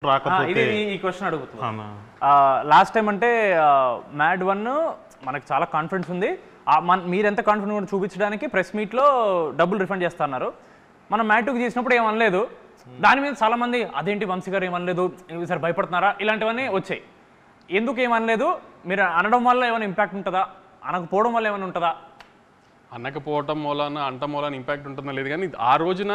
ఇది ఈ క్వశ్చన్ అడుగుతున్నాను. లాస్ట్ టైం అంటే మ్యాడ్ 1 మనకు చాలా కాన్ఫిడెన్స్ ఉంది, మీరెంత కాన్ఫిడెంట్ చూపించడానికి ప్రెస్ మీట్లో డబ్బులు రిఫండ్ చేస్తున్నారు. మనం మ్యాడ్ 2కి చేసినప్పుడు ఏమనలేదు, దాని మీద చాలా మంది అదేంటి వంశీ గారు ఏమనలేదు, సార్ భయపడుతున్నారా, ఇలాంటివన్నీ వచ్చాయి. ఎందుకు ఏమనలేదు? మీరు అనడం వల్ల ఏమైనా ఇంపాక్ట్ ఉంటుందా, అనకపోవడం వల్ల ఏమైనా ఉంటుందా? అనకపోవటం మూలాన అంటం మూలాన ఇంపాక్ట్ ఉంటుందో లేదు, కానీ ఆ రోజున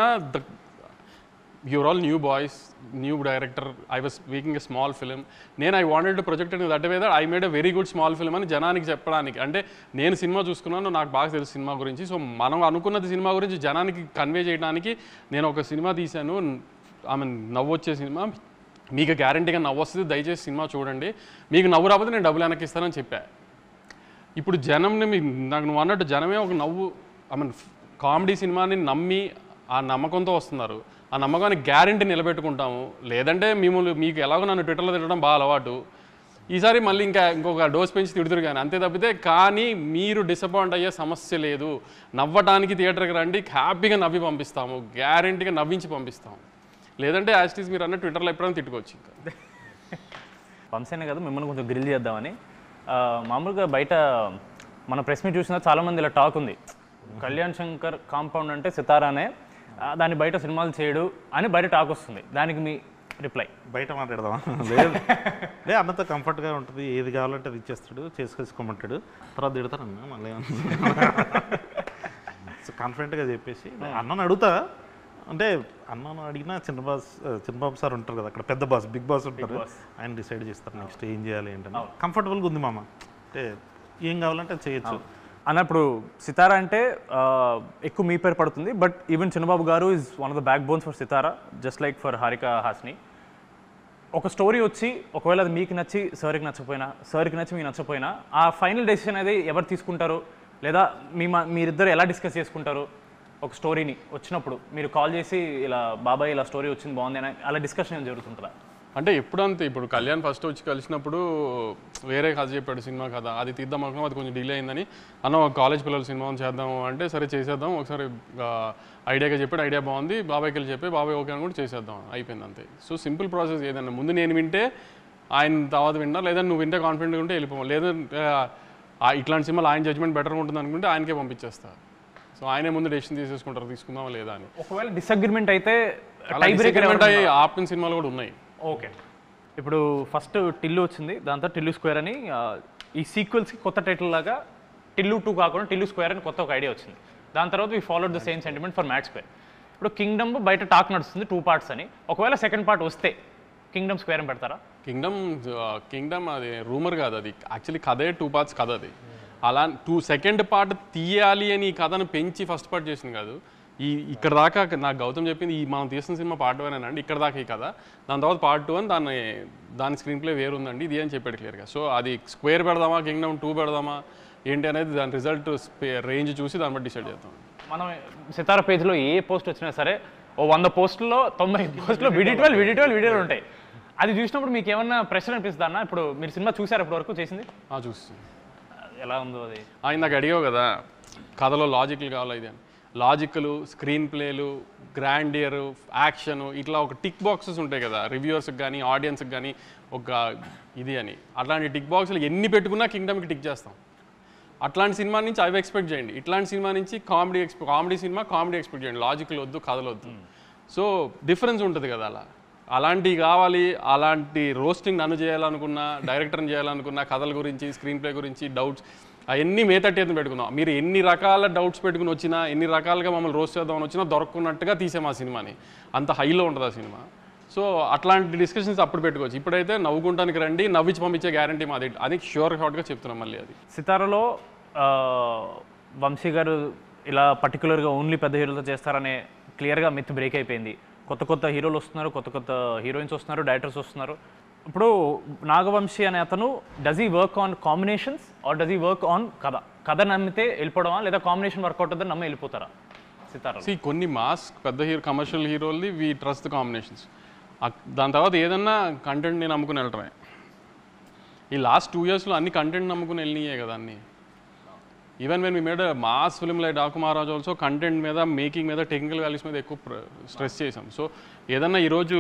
you're all new boys, new director, I was making a small film. I wanted to project it in that way that I made a very good small film అని జనానికి చెప్పడానికి. అంటే నేను సినిమా చూసుకున్నాను, నాకు బాగా తెలుసు సినిమా గురించి. సో మనం అనుకున్నది సినిమా గురించి జనానికి కన్వే చేయడానికి నేను ఒక సినిమా తీశాను. నవ్వు వచ్చే సినిమా, మీకు గ్యారంటీగా నవ్వు వస్తుంది, దయచేసి సినిమా చూడండి, మీకు నవ్వు రాకపోతే నేను డబ్బులు వెనక్కి ఇస్తానని చెప్పా. ఇప్పుడు జనంని నాకు నువ్వు అన్నట్టు జనమే ఒక నవ్వు కామెడీ సినిమాని నమ్మి ఆ నమ్మకంతో వస్తున్నారు. ఆ నమ్మకాన్ని గ్యారెంటీ నిలబెట్టుకుంటాము. లేదంటే మీకు ఎలాగో నన్ను ట్విట్టర్లో తిట్టడం బాగా అలవాటు, ఈసారి మళ్ళీ ఇంకొక డోస్ పెంచి తిడుతురు కానీ అంతే తప్పితే. కానీ మీరు డిసప్పాయింట్ అయ్యే సమస్య లేదు. నవ్వటానికి థియేటర్కి రండి, హ్యాపీగా నవ్వి పంపిస్తాము, గ్యారెంటీగా నవ్వించి పంపిస్తాము. లేదంటే యాస్టీస్ మీరు అన్న ట్విట్టర్లో ఎప్పుడైనా తిట్టుకోవచ్చు. ఇంకా వంశీనే కదా మిమ్మల్ని కొంచెం గ్రిల్ చేద్దామని. మామూలుగా బయట మన ప్రెస్ మీట్ చూసినా చాలామంది ఇలా టాక్ ఉంది, కళ్యాణ్ శంకర్ కాంపౌండ్ అంటే సితారానే, దాన్ని బయట సినిమాలు చేయడు అని బయట టాక్ వస్తుంది. దానికి మీ రిప్లై? బయట మాట్లాడదామా? లేదు లే, అన్నతో కంఫర్ట్గా ఉంటుంది, ఏది కావాలంటే అది ఇచ్చేస్తాడు, చేసుకోమంటాడు, తర్వాత తిడతారన్న మళ్ళీ కాన్ఫిడెంట్గా చెప్పేసి అన్నను అడుగుతా. అంటే అన్నను అడిగినా చిన్నబాబు సార్ ఉంటారు కదా అక్కడ, పెద్ద బాస్, బిగ్ బాస్ ఉంటారు, ఆయన డిసైడ్ చేస్తారు నెక్స్ట్ ఏం చేయాలి ఏంటని. కంఫర్టబుల్గా ఉంది మామ, అంటే ఏం కావాలంటే చేయొచ్చు అన్నప్పుడు. సితారా అంటే ఎక్కువ మీ పేరు పడుతుంది, బట్ ఈవెన్ చిన్నబాబు గారు is one of the back bones for Sithara, just like for Haarika Hassine. ఒక స్టోరీ వచ్చి ఒకవేళ అది మీకు నచ్చి సార్కి నచ్చపోయినా, సార్కి నచ్చి మీకు నచ్చపోయినా, ఆ ఫైనల్ డెసిషన్ అనేది ఎవరు తీసుకుంటారు, లేదా మీరిద్దరు ఎలా డిస్కస్ చేసుకుంటారు? ఒక స్టోరీని వచ్చినప్పుడు మీరు కాల్ చేసి ఇలా బాబాయ్ ఇలా స్టోరీ వచ్చింది బాగుంది అని అలా డిస్కషన్ జరుగుతుంటుందా? అంటే ఎప్పుడంతే, ఇప్పుడు కళ్యాణ్ ఫస్ట్ వచ్చి కలిసినప్పుడు వేరే కథ చెప్పాడు, సినిమా కథ, అది తీద్దాం అనుకున్నాం, అది కొంచెం డిలే అయిందని. అన్న కాలేజ్ పిల్లల సినిమా చేద్దాము అంటే సరే చేసేద్దాం, ఒకసారి ఐడియాగా చెప్పాడు, ఐడియా బాగుంది, బాబాయ్కి వెళ్ళి చెప్పి బాబాయ్ ఓకే అనుకుంటే చేసేద్దాం, అయిపోయింది అంతే. So simple process. ఏదన్నా ముందు నేను వింటే ఆయన తర్వాత విన్నా, లేదా నువ్వు వింటే కాన్ఫిడెంట్గా ఉంటే వెళ్ళిపోవాలి, లేదా ఇట్లాంటి సినిమాలు ఆయన జడ్జ్మెంట్ బెటర్గా ఉంటుంది అనుకుంటే ఆయనకే పంపించేస్తా. సో ఆయనే ముందు డెసిషన్ తీసేసుకుంటారు తీసుకుందామా లేదా అని. ఒకవేళ డిసగ్రిమెంట్ అయితే ఆపిన సినిమాలు కూడా ఉన్నాయి. ఓకే, ఇప్పుడు ఫస్ట్ టిల్లు వచ్చింది, దాంతో టిల్లు స్క్వేర్ అని, ఈ సీక్వెల్స్కి కొత్త టైటిల్ లాగా టిల్లు 2 కాకుండా టిల్లు స్క్వేర్ అని కొత్త ఒక ఐడియా వచ్చింది. దాని తర్వాత we followed the same sentiment for mad square. ఇప్పుడు కింగ్డమ్ బయట టాక్ నడుస్తుంది 2 పార్ట్స్ అని, ఒకవేళ సెకండ్ పార్ట్ వస్తే కింగ్డమ్ స్క్వేర్ అని పెడతారా? కింగ్డమ్ అది రూమర్ కాదు, అది యాక్చువల్లీ కథే 2 పార్ట్స్ కథ. అది అలా సెకండ్ పార్ట్ తీయాలి అని ఈ కథను పెంచి ఫస్ట్ పార్ట్ చేసింది కాదు. ఇక్కడ దాకా నాకు గౌతమ్ చెప్పింది, మనం తీసిన సినిమా పార్ట్ 1 అండి, ఇక్కడ దాకా ఈ కథ, దాని తర్వాత పార్ట్ 2 అని దాని స్క్రీన్ ప్లే వేరు ఉందండి, ఇది అని చెప్పాడు క్లియర్గా. సో అది స్క్వేర్ పెడదామా, కింగ్డమ్ 2 పెడదామా ఏంటి అనేది దాని రిజల్ట్ రేంజ్ చూసి దాన్ని బట్టి డిసైడ్ చేద్దాం. మనం సితారా పేజ్లో ఏ పోస్ట్ వచ్చినా సరే, 100 పోస్టుల్లో 90 పోస్టులో వీడియోలు ఉంటాయి. అది చూసినప్పుడు మీకు ఏమన్నా ప్రెషర్ అనిపిస్తుందా అన్న? ఇప్పుడు మీరు సినిమా చూసారు ఇప్పటి వరకు చేసింది? చూసి ఎలా ఉందో అది? ఆయన నాకు అడిగావు కదా కథలో లాజిక్లు కావాలి, ఇది అని. లాజిక్లు, స్క్రీన్ ప్లేలు, గ్రాండియర్, యాక్షను, ఇట్లా ఒక టిక్ బాక్సెస్ ఉంటాయి కదా రివ్యూవర్స్కి కానీ ఆడియన్స్కి కానీ, ఒక ఇది అని. అట్లాంటి టిక్ బాక్సులు ఎన్ని పెట్టుకున్నా కింగ్డమ్కి టిక్ చేస్తాం. అట్లాంటి సినిమా నుంచి అవి ఎక్స్పెక్ట్ చేయండి. ఇట్లాంటి సినిమా నుంచి కామెడీ సినిమా కామెడీ ఎక్స్పెక్ట్ చేయండి, లాజిక్లు వద్దు, కథలు వద్దు. సో డిఫరెన్స్ ఉంటుంది కదా, అలాంటివి కావాలి. అలాంటి రోస్టింగ్ నన్ను చేయాలనుకున్నా, డైరెక్టర్ని చేయాలనుకున్నా, కథల గురించి, స్క్రీన్ ప్లే గురించి డౌట్స్ అవన్నీ మేతట్టేది పెట్టుకున్నాం. మీరు ఎన్ని రకాల డౌట్స్ పెట్టుకుని వచ్చినా, ఎన్ని రకాలుగా మమ్మల్ని రోస్ట్ చేద్దామని వచ్చినా దొరకకున్నట్టుగా తీసాం ఆ సినిమాని. అంత హైలో ఉంటుంది ఆ సినిమా. సో అట్లాంటి డిస్కషన్స్ అప్పుడు పెట్టుకోవచ్చు. ఇప్పుడైతే నవ్వుకుంటానికి రండి, నవ్వించి పంపించే గ్యారంటీ మాది, అది షార్ట్గా చెప్తున్నాం. మళ్ళీ అది సితారాలో వంశీ గారు ఇలా పర్టికులర్గా ఓన్లీ పెద్ద హీరోలతో చేస్తారనే క్లియర్గా మిత్ బ్రేక్ అయిపోయింది. కొత్త హీరోలు వస్తున్నారు, కొత్త హీరోయిన్స్ వస్తున్నారు, డైరెక్టర్స్ వస్తున్నారు. ఇప్పుడు నాగవంశీ అనే అతను does he work on combinations or does he work on కథ నమ్మితే వెళ్ళిపోవడమా, లేదా కాంబినేషన్ వర్కౌట్ అవుతుంది నమ్మి వెళ్ళిపోతారా? సితారా కొన్ని మాస్ పెద్ద కమర్షియల్ హీరోల్ది వీ ట్రస్ట్ ద కాంబినేషన్స్. దాని తర్వాత ఏదన్నా కంటెంట్ని నమ్ముకుని వెళ్ళటమే. ఈ లాస్ట్ 2 yearsలో అన్ని కంటెంట్ నమ్ముకుని వెళ్ళినాయే కదా అన్నీ. Even when we made mass film like Daaku Maharaj also content మీద, మేకింగ్ మీద, టెక్నికల్ వాల్యూస్ మీద ఎక్కువ స్ట్రెస్ చేసాం. సో ఏదన్నా ఈరోజు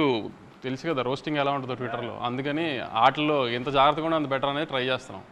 తెలుసు కదా రోస్టింగ్ ఎలా ఉంటుందో ట్విట్టర్లో, అందుకని ఆటల్లో ఎంత జాగ్రత్తగా ఉంటే అంత బెటర్ అనేది ట్రై చేస్తున్నాం.